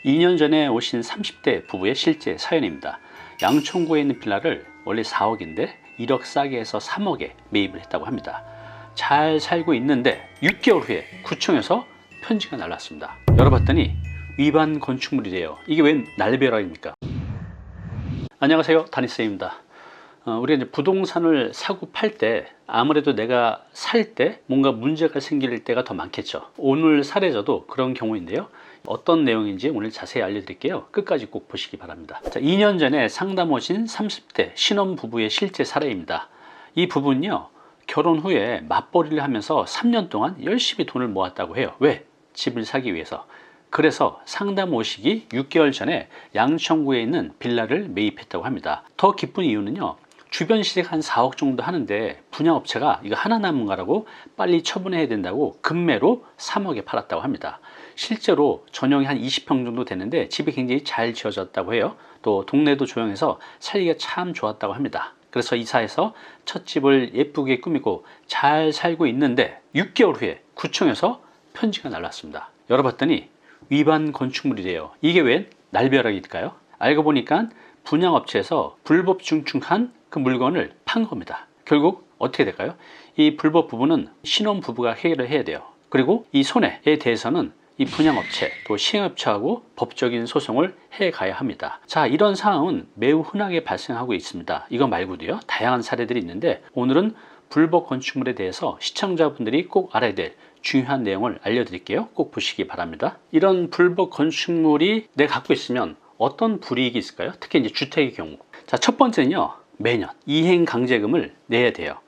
2년 전에 오신 30대 부부의 실제 사연입니다. 양천구에 있는 빌라를 원래 4억인데 1억 싸게 해서 3억에 매입을 했다고 합니다. 잘 살고 있는데 6개월 후에 구청에서 편지가 날랐습니다. 열어봤더니 위반 건축물이래요. 이게 웬 날벼락입니까? 안녕하세요, 다니쌤입니다. 우리가 이제 부동산을 사고 팔 때 아무래도 내가 살 때 뭔가 문제가 생길 때가 더 많겠죠. 오늘 사례자도 그런 경우인데요. 어떤 내용인지 오늘 자세히 알려드릴게요. 끝까지 꼭 보시기 바랍니다. 자, 2년 전에 상담 오신 30대 신혼부부의 실제 사례입니다. 이 부부는요, 결혼 후에 맞벌이를 하면서 3년 동안 열심히 돈을 모았다고 해요. 왜? 집을 사기 위해서. 그래서 상담 오시기 6개월 전에 양천구에 있는 빌라를 매입했다고 합니다. 더 기쁜 이유는요, 주변 시세가 한 4억 정도 하는데 분양업체가 이거 하나 남은 거라고 빨리 처분해야 된다고 급매로 3억에 팔았다고 합니다. 실제로 전용이 한 20평 정도 되는데 집이 굉장히 잘 지어졌다고 해요. 또 동네도 조용해서 살기가 참 좋았다고 합니다. 그래서 이사해서 첫 집을 예쁘게 꾸미고 잘 살고 있는데 6개월 후에 구청에서 편지가 날랐습니다. 열어봤더니 위반 건축물이래요. 이게 웬 날벼락일까요? 알고 보니까 분양업체에서 불법 증축한 그 물건을 판 겁니다. 결국 어떻게 될까요? 이 불법 부분은 신혼부부가 해결을 해야 돼요. 그리고 이 손해에 대해서는 이 분양업체 또 시행업체하고 법적인 소송을 해 가야 합니다. 자, 이런 상황은 매우 흔하게 발생하고 있습니다. 이거 말고도요, 다양한 사례들이 있는데 오늘은 불법 건축물에 대해서 시청자분들이 꼭 알아야 될 중요한 내용을 알려드릴게요. 꼭 보시기 바랍니다. 이런 불법 건축물이 내가 갖고 있으면 어떤 불이익이 있을까요? 특히 이제 주택의 경우. 자, 첫 번째는요, 매년 이행강제금을 내야 돼요.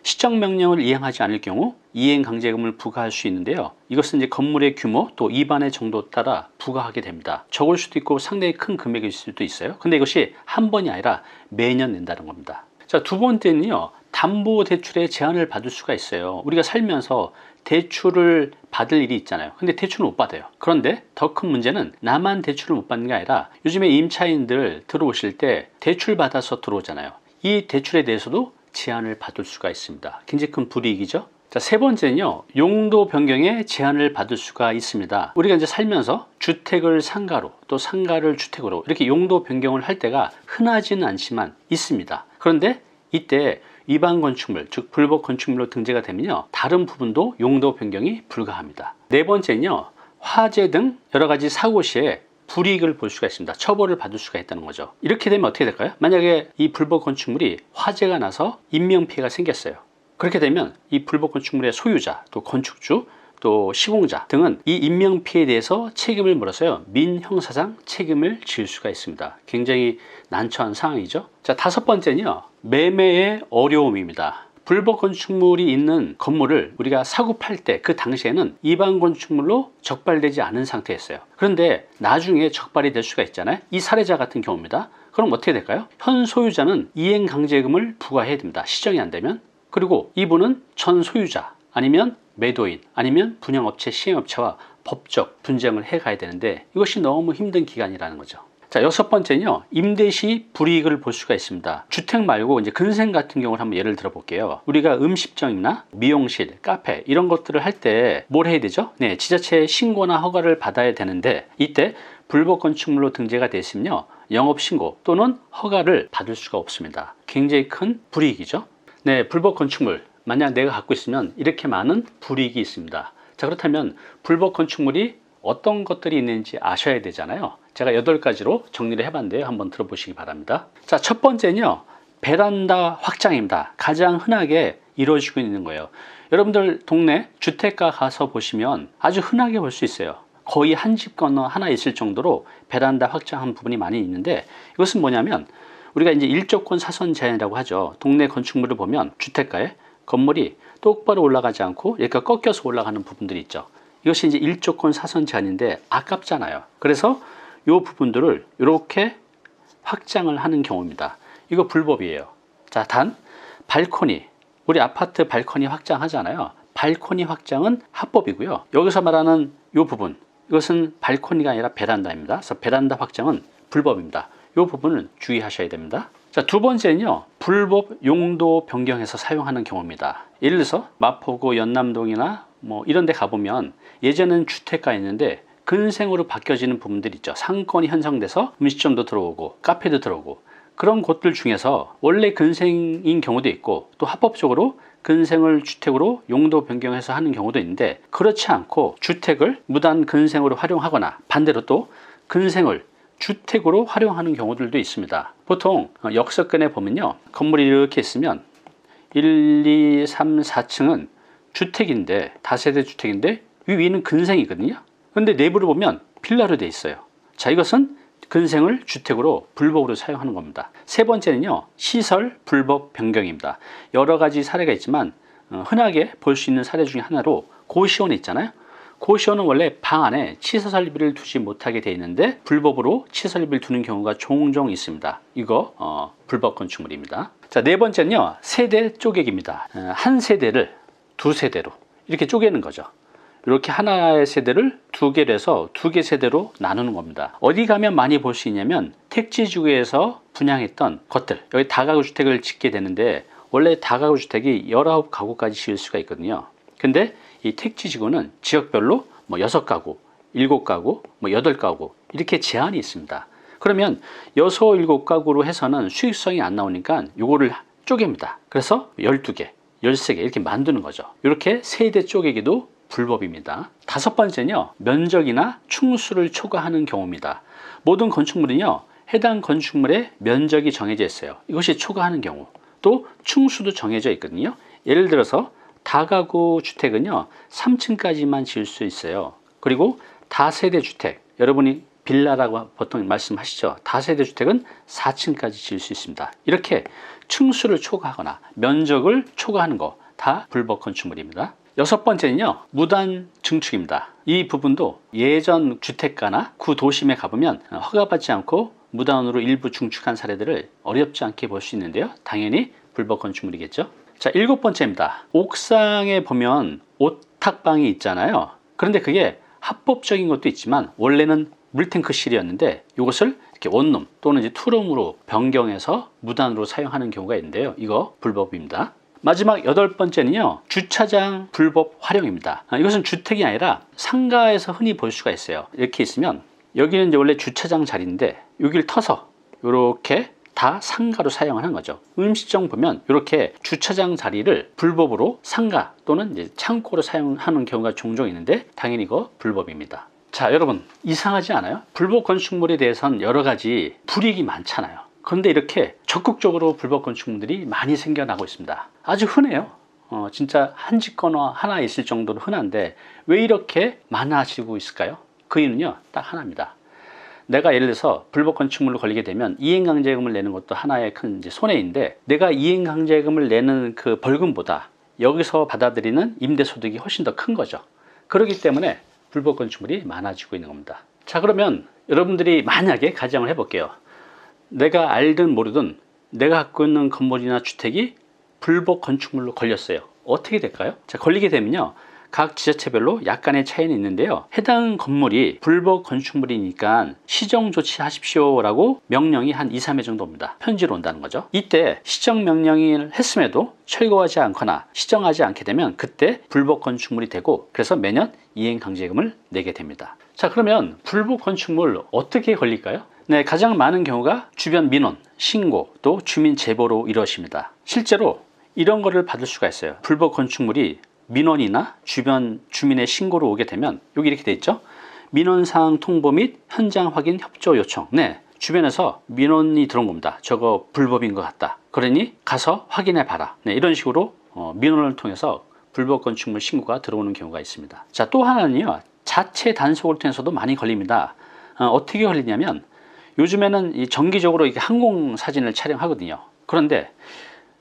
시정명령을 이행하지 않을 경우 이행강제금을 부과할 수 있는데요. 이것은 이제 건물의 규모 또 위반의 정도에 따라 부과하게 됩니다. 적을 수도 있고 상당히 큰 금액일 수도 있어요. 근데 이것이 한 번이 아니라 매년 낸다는 겁니다. 자, 두 번째는요, 담보대출의 제한을 받을 수가 있어요. 우리가 살면서 대출을 받을 일이 있잖아요. 근데 대출을 못 받아요. 그런데 더 큰 문제는 나만 대출을 못 받는 게 아니라 요즘에 임차인들 들어오실 때 대출 받아서 들어오잖아요. 이 대출에 대해서도 제한을 받을 수가 있습니다. 굉장히 큰 불이익이죠. 자, 세 번째는요, 용도 변경에 제한을 받을 수가 있습니다. 우리가 이제 살면서 주택을 상가로 또 상가를 주택으로 이렇게 용도 변경을 할 때가 흔하지는 않지만 있습니다. 그런데 이때 위반 건축물, 즉 불법 건축물로 등재가 되면요, 다른 부분도 용도 변경이 불가합니다. 네 번째는요, 화재 등 여러 가지 사고 시에 불이익을 볼 수가 있습니다. 처벌을 받을 수가 있다는 거죠. 이렇게 되면 어떻게 될까요? 만약에 이 불법 건축물이 화재가 나서 인명피해가 생겼어요. 그렇게 되면 이 불법 건축물의 소유자, 또 건축주, 또 시공자 등은 이 인명피해에 대해서 책임을 물어서요, 민형사상 책임을 지을 수가 있습니다. 굉장히 난처한 상황이죠. 자, 다섯 번째는요, 매매의 어려움입니다. 불법 건축물이 있는 건물을 우리가 사고 팔 때 그 당시에는 위반 건축물로 적발되지 않은 상태였어요. 그런데 나중에 적발이 될 수가 있잖아요. 이 사례자 같은 경우입니다. 그럼 어떻게 될까요? 현 소유자는 이행강제금을 부과해야 됩니다. 시정이 안 되면. 그리고 이분은 전 소유자 아니면 매도인 아니면 분양업체 시행업체와 법적 분쟁을 해 가야 되는데 이것이 너무 힘든 기간이라는 거죠. 자, 여섯 번째는요, 임대 시 불이익을 볼 수가 있습니다. 주택 말고 이제 근생 같은 경우를 한번 예를 들어 볼게요. 우리가 음식점이나 미용실, 카페 이런 것들을 할 때 뭘 해야 되죠? 네, 지자체에 신고나 허가를 받아야 되는데 이때 불법 건축물로 등재가 됐으면요, 영업 신고 또는 허가를 받을 수가 없습니다. 굉장히 큰 불이익이죠. 네, 불법 건축물 만약 내가 갖고 있으면 이렇게 많은 불이익이 있습니다. 자, 그렇다면 불법 건축물이 어떤 것들이 있는지 아셔야 되잖아요. 제가 8가지로 정리를 해봤는데요. 한번 들어보시기 바랍니다. 자, 첫 번째는요, 베란다 확장입니다. 가장 흔하게 이루어지고 있는 거예요. 여러분들 동네 주택가 가서 보시면 아주 흔하게 볼 수 있어요. 거의 한 집 건너 하나 있을 정도로 베란다 확장한 부분이 많이 있는데 이것은 뭐냐면 우리가 이제 일조권 사선 제한이라고 하죠. 동네 건축물을 보면 주택가에 건물이 똑바로 올라가지 않고 이렇게 꺾여서 올라가는 부분들이 있죠. 이것이 이제 일조권 사선 제한인데 아깝잖아요. 그래서 이 부분들을 이렇게 확장을 하는 경우입니다. 이거 불법이에요. 자, 단 발코니, 우리 아파트 발코니 확장하잖아요. 발코니 확장은 합법이고요. 여기서 말하는 이 부분, 이것은 발코니가 아니라 베란다입니다. 그래서 베란다 확장은 불법입니다. 이 부분은 주의하셔야 됩니다. 자, 두 번째는요, 불법 용도 변경해서 사용하는 경우입니다. 예를 들어서 마포구 연남동이나 뭐 이런 데 가보면 예전에는 주택가였는데 근생으로 바뀌어지는 부분들이 있죠. 상권이 형성돼서 음식점도 들어오고 카페도 들어오고, 그런 곳들 중에서 원래 근생인 경우도 있고 또 합법적으로 근생을 주택으로 용도 변경해서 하는 경우도 있는데, 그렇지 않고 주택을 무단 근생으로 활용하거나 반대로 또 근생을 주택으로 활용하는 경우들도 있습니다. 보통 역석근에 보면요, 건물이 이렇게 있으면 1, 2, 3, 4층은 주택인데, 다세대 주택인데 위는 근생이거든요. 그런데 내부를 보면 빌라로 돼 있어요. 자, 이것은 근생을 주택으로 불법으로 사용하는 겁니다. 세 번째는요, 시설 불법 변경입니다. 여러 가지 사례가 있지만 흔하게 볼 수 있는 사례 중에 하나로 고시원 있잖아요. 고시원은 원래 방 안에 치사설비를 두지 못하게 되어 있는데 불법으로 치사설비를 두는 경우가 종종 있습니다. 이거 불법 건축물입니다. 자, 네 번째는요, 세대 쪼개기입니다. 한 세대를 두 세대로 이렇게 쪼개는 거죠. 이렇게 하나의 세대를 두 개로 해서 두 개 세대로 나누는 겁니다. 어디 가면 많이 볼 수 있냐면 택지지구에서 분양했던 것들, 여기 다가구 주택을 짓게 되는데 원래 다가구 주택이 19가구까지 지을 수가 있거든요. 근데 이 택지지구는 지역별로 뭐 6가구, 7가구, 뭐 8가구 이렇게 제한이 있습니다. 그러면 6, 7가구로 해서는 수익성이 안 나오니까 요거를 쪼갭니다. 그래서 12개, 13개 이렇게 만드는 거죠. 이렇게 세대 쪼개기도 불법입니다. 다섯 번째는요, 면적이나 충수를 초과하는 경우입니다. 모든 건축물은요, 해당 건축물의 면적이 정해져 있어요. 이것이 초과하는 경우, 또 충수도 정해져 있거든요. 예를 들어서 다가구 주택은요 3층까지만 지을 수 있어요. 그리고 다세대 주택, 여러분이 빌라라고 보통 말씀하시죠. 다세대 주택은 4층까지 지을 수 있습니다. 이렇게 층수를 초과하거나 면적을 초과하는 거 다 불법 건축물입니다. 여섯 번째는요, 무단 증축입니다. 이 부분도 예전 주택가나 구도심에 가보면 허가받지 않고 무단으로 일부 증축한 사례들을 어렵지 않게 볼 수 있는데요, 당연히 불법 건축물이겠죠. 자, 일곱 번째입니다. 옥상에 보면 오탁방이 있잖아요. 그런데 그게 합법적인 것도 있지만 원래는 물탱크실이었는데 이것을 이렇게 원룸 또는 이제 투룸으로 변경해서 무단으로 사용하는 경우가 있는데요, 이거 불법입니다. 마지막 여덟 번째는요, 주차장 불법 활용입니다. 이것은 주택이 아니라 상가에서 흔히 볼 수가 있어요. 이렇게 있으면 여기는 이제 원래 주차장 자리인데 여기를 터서 이렇게 다 상가로 사용하는 거죠. 음식점 보면 이렇게 주차장 자리를 불법으로 상가 또는 이제 창고로 사용하는 경우가 종종 있는데 당연히 이거 불법입니다. 자, 여러분 이상하지 않아요? 불법 건축물에 대해서는 여러 가지 불이익이 많잖아요. 그런데 이렇게 적극적으로 불법 건축물들이 많이 생겨나고 있습니다. 아주 흔해요. 진짜 한 집거나 하나 있을 정도로 흔한데 왜 이렇게 많아지고 있을까요? 그 이유는요, 딱 하나입니다. 내가 예를 들어서 불법 건축물로 걸리게 되면 이행강제금을 내는 것도 하나의 큰 이제 손해인데, 내가 이행강제금을 내는 그 벌금보다 여기서 받아들이는 임대소득이 훨씬 더 큰 거죠. 그렇기 때문에 불법 건축물이 많아지고 있는 겁니다. 자, 그러면 여러분들이 만약에 가정을 해볼게요. 내가 알든 모르든 내가 갖고 있는 건물이나 주택이 불법 건축물로 걸렸어요. 어떻게 될까요? 자, 걸리게 되면요, 각 지자체별로 약간의 차이는 있는데요, 해당 건물이 불법 건축물이니까 시정 조치하십시오라고 명령이 한 2, 3회 정도 옵니다. 편지로 온다는 거죠. 이때 시정 명령을 했음에도 철거하지 않거나 시정하지 않게 되면 그때 불법 건축물이 되고, 그래서 매년 이행강제금을 내게 됩니다. 자, 그러면 불법 건축물 어떻게 걸릴까요? 네, 가장 많은 경우가 주변 민원, 신고, 또 주민 제보로 이루어집니다. 실제로 이런 거를 받을 수가 있어요. 불법 건축물이 민원이나 주변 주민의 신고로 오게 되면 여기 이렇게 돼 있죠. 민원사항 통보 및 현장 확인 협조 요청. 네, 주변에서 민원이 들어온 겁니다. 저거 불법인 것 같다. 그러니 가서 확인해 봐라. 네, 이런 식으로 민원을 통해서 불법 건축물 신고가 들어오는 경우가 있습니다. 자, 또 하나는요, 자체 단속을 통해서도 많이 걸립니다. 어떻게 걸리냐면 요즘에는 이 정기적으로 이렇게 항공 사진을 촬영하거든요. 그런데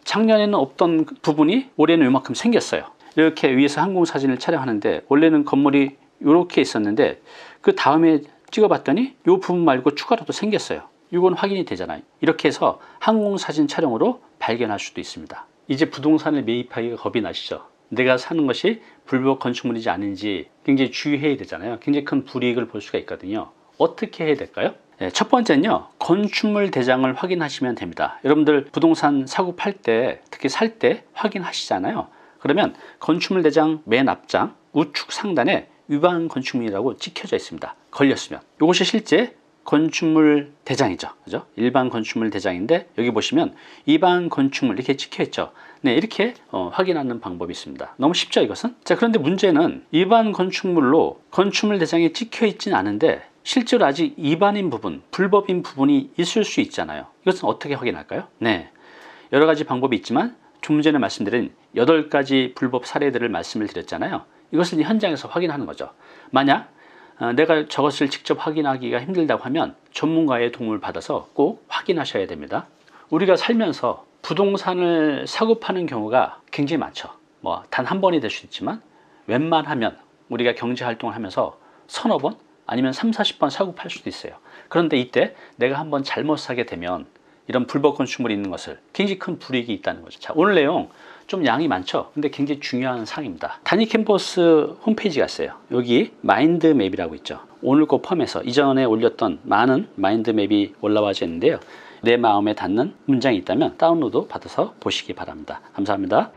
작년에는 없던 부분이 올해는 이만큼 생겼어요. 이렇게 위에서 항공 사진을 촬영하는데 원래는 건물이 이렇게 있었는데 그 다음에 찍어봤더니 이 부분 말고 추가로 또 생겼어요. 이건 확인이 되잖아요. 이렇게 해서 항공 사진 촬영으로 발견할 수도 있습니다. 이제 부동산을 매입하기가 겁이 나시죠? 내가 사는 것이 불법 건축물이지 아닌지 굉장히 주의해야 되잖아요. 굉장히 큰 불이익을 볼 수가 있거든요. 어떻게 해야 될까요? 네, 첫 번째는요, 건축물 대장을 확인하시면 됩니다. 여러분들 부동산 사고 팔 때, 특히 살 때 확인하시잖아요. 그러면 건축물 대장 맨 앞장 우측 상단에 위반 건축물이라고 찍혀져 있습니다. 걸렸으면. 이것이 실제 건축물 대장이죠. 그죠? 일반 건축물 대장인데 여기 보시면 위반 건축물 이렇게 찍혀 있죠. 네, 이렇게 확인하는 방법이 있습니다. 너무 쉽죠, 이것은? 자, 그런데 문제는 위반 건축물로 건축물 대장에 찍혀 있지는 않은데 실제로 아직 위반인 부분, 불법인 부분이 있을 수 있잖아요. 이것은 어떻게 확인할까요? 네, 여러 가지 방법이 있지만 좀 전에 말씀드린 8가지 불법 사례들을 말씀을 드렸잖아요. 이것을 현장에서 확인하는 거죠. 만약 내가 저것을 직접 확인하기가 힘들다고 하면 전문가의 도움을 받아서 꼭 확인하셔야 됩니다. 우리가 살면서 부동산을 사고 파는 경우가 굉장히 많죠. 뭐 단 한 번이 될 수 있지만 웬만하면 우리가 경제 활동을 하면서 서너 번 아니면 30-40번 사고 팔 수도 있어요. 그런데 이때 내가 한번 잘못 사게 되면 이런 불법 건축물이 있는 것을 굉장히 큰 불이익이 있다는 거죠. 자, 오늘 내용 좀 양이 많죠. 근데 굉장히 중요한 사항입니다. 단위 캠퍼스 홈페이지가 있어요. 여기 마인드맵이라고 있죠. 오늘 거 포함해서 이전에 올렸던 많은 마인드맵이 올라와 있는데요. 내 마음에 닿는 문장이 있다면 다운로드 받아서 보시기 바랍니다. 감사합니다.